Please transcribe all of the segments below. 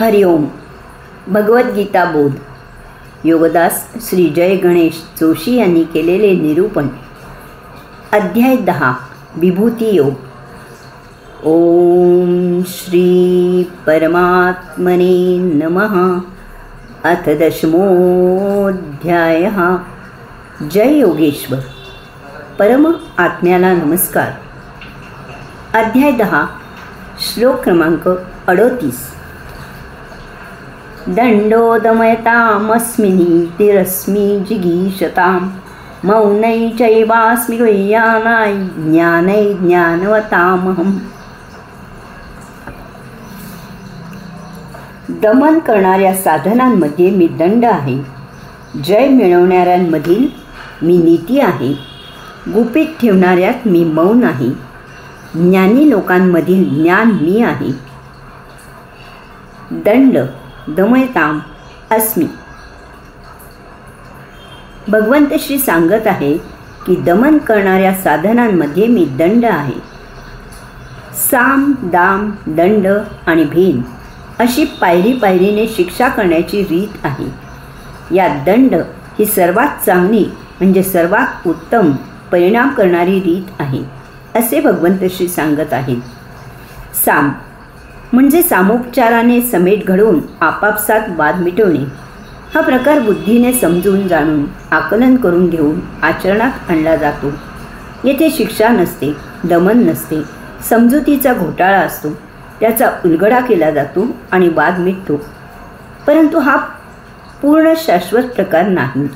हरिओम. भगवद्गीता बोध. योगदास श्री जय गणेश जोशी यांनी केलेले निरूपण. अध्याय 10. विभूती योग. ओम श्री परमात्मने नमः. अथ 10मोऽध्यायः. जय योगेश्वर. परम आत्म्याला नमस्कार. अध्याय 10. श्लोक क्रमांक 38. दंडो दमयतामस्मि नीतिरस्मि जिगीषतां मौनै चैवास्मि गुह्यानाय ज्ञानै ज्ञानवतामहम्. दमन करणाऱ्या साधनांमध्ये मी दंड आहे. जय मिळवणाऱ्यांमधील मी नीती आहे. गुपित ठेवणाऱ्यात मी मौन आहे. ज्ञानी लोकांमधील ज्ञान मी आहे. दंड दमयताम अस्मि. भगवंत श्री सांगत आहे की दमन करणाऱ्या साधनांमध्ये मी दंड आहे. साम दाम दंड आणि भेद अशी पायरी पायरीने शिक्षा करण्याची रीत आहे. यात दंड ही सर्वात चांगली म्हणजे सर्वात उत्तम परिणाम करणारी रीत आहे असे भगवंत श्री सांगत आहेत. साम म्हणजे सामोपचाराने समेट घडवून आपापसात वाद मिटवणे. हा प्रकार बुद्धीने समजून जाणून आकलन करून घेऊन आचरणात आणला जातो. येथे शिक्षा नसते, दमन नसते, समजुतीचा घोटाळा असतो. त्याचा उलगडा केला जातो आणि वाद मिटतो. परंतु हा पूर्ण शाश्वत प्रकार नाही,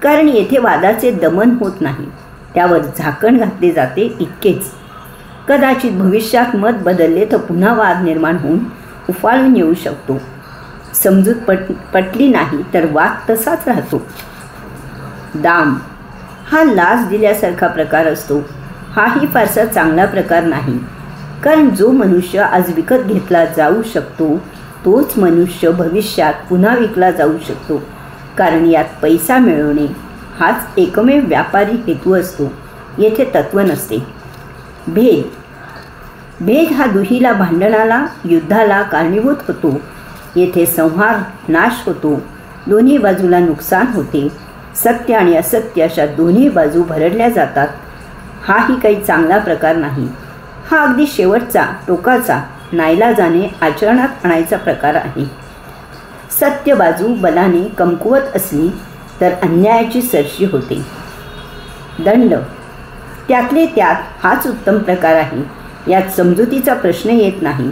कारण येथे वादाचे दमन होत नाही, त्यावर झाकण घातले जाते इतकेच. कदाचित भविष्यात मत बदलले तर पुन्हा वाद निर्माण होऊन उफाळून येऊ शकतो. समजूत पटली नाही तर वाद तसाच राहतो. दाम हा लाच दिल्यासारखा प्रकार असतो. हाही फारसा चांगला प्रकार नाही, कारण जो मनुष्य आज विकत घेतला जाऊ शकतो तोच मनुष्य भविष्यात पुन्हा विकला जाऊ शकतो, कारण यात पैसा मिळवणे हाच एकमेव व्यापारी हेतू असतो. येथे तत्व नसते. भेद भेद हा दुहीला, भांडणाला, युद्धाला कारणीभूत होतो. येथे संहार, नाश होतो. दोन्ही बाजूला नुकसान होते. सत्य आणि असत्य अशा दोन्ही बाजू भरडल्या जातात. हाही काही चांगला प्रकार नाही. हा अगदी शेवटचा, टोकाचा, नाईलाजाने आचरणात आणायचा प्रकार आहे. सत्य बाजू बलाने कमकुवत असली तर अन्यायाची सरशी होते. दंड त्यातले त्यात हाच उत्तम प्रकार आहे. यात समजुतीचा प्रश्न येत नाही,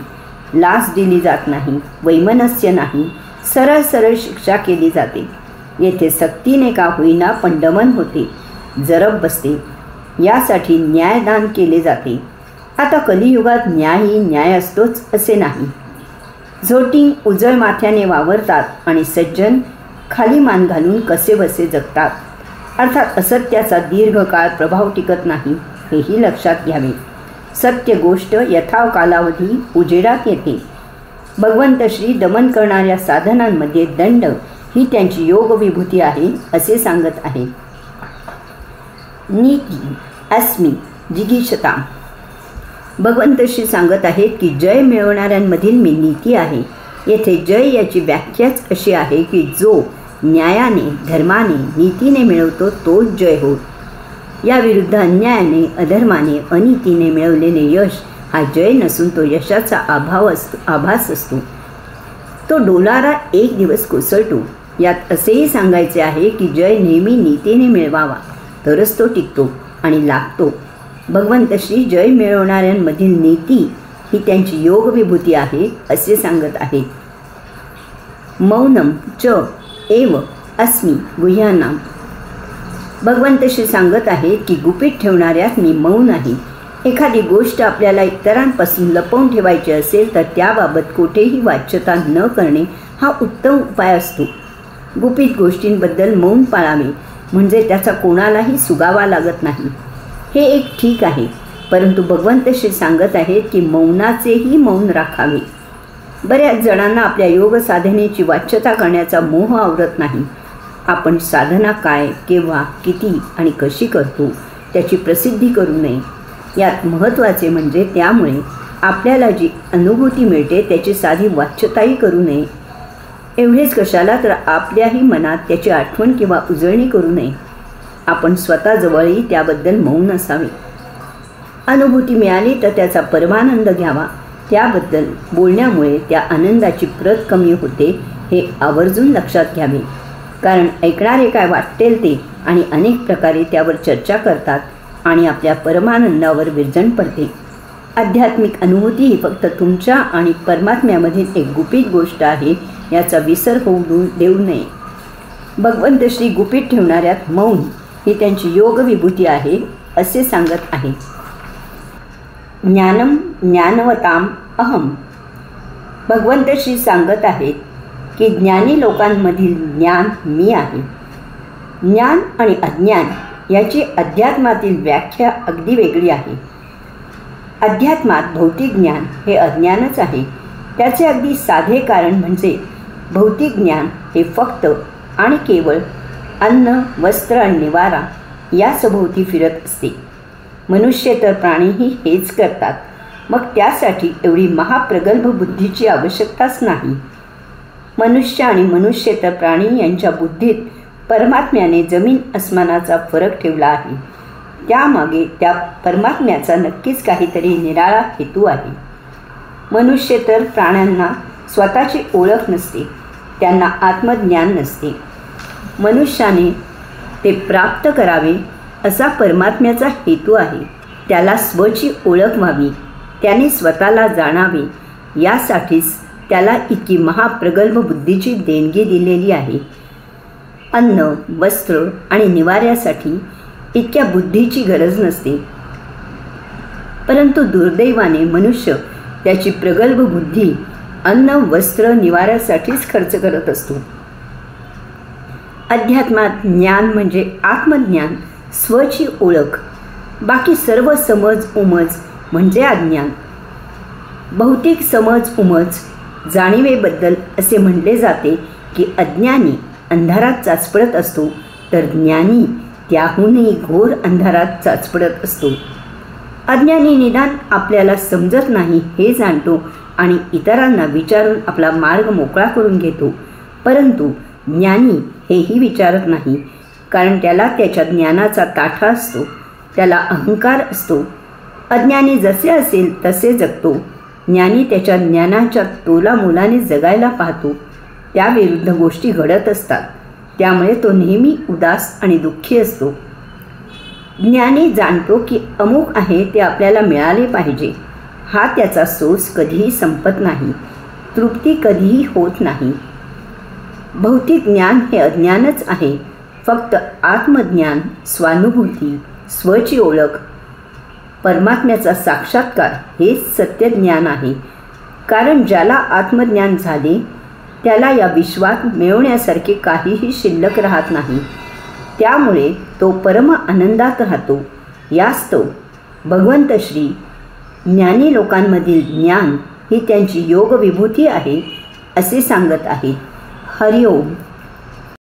लाच दिली जात नाही, वैमनस्य नाही, सरळ सरळ शिक्षा केली जाते. येथे सक्तीने का होईना पण दमन होते, जरब बसते. यासाठी न्यायदान केले जाते. आता कलियुगात न्यायही न्याय असतोच असे नाही. झोटिंग उजळ माथ्याने वावरतात आणि सज्जन खाली मान घालून कसेबसे जगतात. अर्थात असत्याचा दीर्घकाळ प्रभाव टिकत नाही, हेही लक्षात घ्यावे. सत्य गोष्ट यथाव कालावधी उजेडात येते. भगवंत श्री दमन करणाऱ्या साधनांमध्ये दंड ही त्यांची योग विभूती आहे असे सांगत आहे. नीती अस्मि जिगीषता. भगवंत श्री सांगत आहेत की जय मिळवणाऱ्यांमधील मी नीती आहे. येथे जय याची व्याख्याच अशी आहे की जो न्यायाने, धर्माने, नीतीने मिळवतो तोच जय होय. याविरुद्ध अन्यायाने, अधर्माने, अनीतीने मिळवलेले यश हा जय नसून तो यशाचा आभास असतो. तो डोलारा एक दिवस कोसळतो. यात असेही सांगायचे आहे की जय नेहमी नीतीने मिळवावा, तरच तो टिकतो आणि लागतो. भगवंत श्री जय मिळवणाऱ्यांमधील नीती ही त्यांची योग विभूती आहे असे सांगत आहेत. मौनम च एव अस्मि गुह्यानाम. भगवंत श्री सांगत आहेत की गुपित ठेवणाऱ्यात मी मौन आहे. एखादी गोष्ट आपल्याला इतरांपासून लपवून ठेवायची असेल तर त्याबाबत कुठेही वाच्यता न करणे हा उत्तम उपाय असतो. गुपित गोष्टींबद्दल मौन पाळावे म्हणजे त्याचा कोणालाही सुगावा लागत नाही. हे एक ठीक आहे, परंतु भगवंत श्री सांगत आहेत की मौनाचेही मौन राखावे. बऱ्याच जणांना आपल्या योग साधनेची वाच्यता करण्याचा मोह आवरत नाही. आपण साधना काय, केव्हा, किती आणि कशी करतो त्याची प्रसिद्धी करू नये. यात महत्त्वाचे म्हणजे त्यामुळे आपल्याला जी अनुभूती मिळते त्याची साधी वाच्यताही करू नये. एवढेच कशाला तर आपल्याही मनात त्याची आठवण किंवा उजळणी करू नये. आपण स्वतःजवळही त्याबद्दल मौन असावे. अनुभूती मिळाली तर त्याचा परमानंद घ्यावा. त्याबद्दल बोलण्यामुळे त्या आनंदाची प्रत कमी होते हे आवर्जून लक्षात घ्यावे. कारण ऐकणारे काय वाटेल ते आणि अनेक प्रकारे त्यावर चर्चा करतात आणि आपल्या परमानंदावर विरजण पडते. आध्यात्मिक अनुभूती ही फक्त तुमच्या आणि परमात्म्यामधील एक गुपित गोष्ट आहे याचा विसर होऊ देऊ नये. भगवंत श्री गुपित ठेवणाऱ्यात मौन ही त्यांची योग विभूती आहे असे सांगत आहे. ज्ञानम ज्ञानवताम अहम. भगवंत श्री सांगत आहेत की ज्ञानी लोकांमधील ज्ञान मी आहे. ज्ञान आणि अज्ञान याची अध्यात्मातील व्याख्या अगदी वेगळी आहे. अध्यात्मात भौतिक ज्ञान हे अज्ञानच आहे. त्याचे अगदी साधे कारण म्हणजे भौतिक ज्ञान हे फक्त आणि केवळ अन्न, वस्त्र आणि निवारा या सभोवती फिरत असते. मनुष्य तर प्राणीही हेच करतात. मग त्यासाठी एवढी महाप्रगल्भ बुद्धीची आवश्यकताच नाही. मनुष्य आणि मनुष्येतर प्राणी यांच्या बुद्धीत परमात्म्याने जमीन अस्मानाचा फरक ठेवला आहे. त्यामागे त्या परमात्म्याचा नक्कीच काहीतरी निराळा हेतू आहे. मनुष्येतर प्राण्यांना स्वतःची ओळख नसते. त्यांना आत्मज्ञान नसते. मनुष्याने ते प्राप्त करावे असा परमात्म्याचा हेतू आहे. त्याला स्वची ओळख व्हावी, त्याने स्वतःला जाणावे यासाठीच त्याला इतकी महाप्रगल्भ बुद्धीची देणगी दिलेली आहे. अन्न, वस्त्र आणि निवाऱ्यासाठी इतक्या बुद्धीची गरज नसते. परंतु दुर्दैवाने मनुष्य त्याची प्रगल्भ बुद्धी अन्न, वस्त्र, निवाऱ्यासाठीच खर्च करत असतो. अध्यात्मात ज्ञान म्हणजे आत्मज्ञान, स्वची ओळख. बाकी सर्व समज उमज म्हणजे अज्ञान. भौतिक समज उमज जाणीवेबद्दल असे म्हटले जाते की अज्ञानी अंधारात चाचपडत असतो तर ज्ञानी त्याहूनही घोर अंधारात चाचपडत असतो. अज्ञानी निदान आपल्याला समजत नाही हे जाणतो आणि इतरांना विचारून आपला मार्ग मोकळा करून घेतो. परंतु ज्ञानी हेही विचारत नाही, कारण त्याला त्याच्या ज्ञानाचा ताठा असतो. त्याला अहंकार असतो. अज्ञानी जसे असेल तसे जगतो. ज्ञानी त्याच्या ज्ञानाच्या तोलामोलाने जगायला पाहतो. त्याविरुद्ध गोष्टी घडत असतात. त्यामुळे तो नेहमी उदास आणि दुःखी असतो. ज्ञानी जाणतो की अमुक आहे ते आपल्याला मिळाले पाहिजे. हा त्याचा सोस कधीही संपत नाही. तृप्ती कधीही होत नाही. भौतिक ज्ञान हे अज्ञानच आहे. फक्त आत्मज्ञान, स्वानुभूती, स्वची ओळख, परमात्म्याचा साक्षात्कार हेच सत्य ज्ञान आहे. कारण ज्याला आत्मज्ञान झाले त्याला या विश्वात मिळवण्यासारखे काहीही शिल्लक राहत नाही. त्यामुळे तो परम आनंदात राहतो. यास्तव भगवंत श्री ज्ञानी लोकांमधील ज्ञान ही त्यांची योग विभूती आहे असे सांगत आहेत. हरिओम.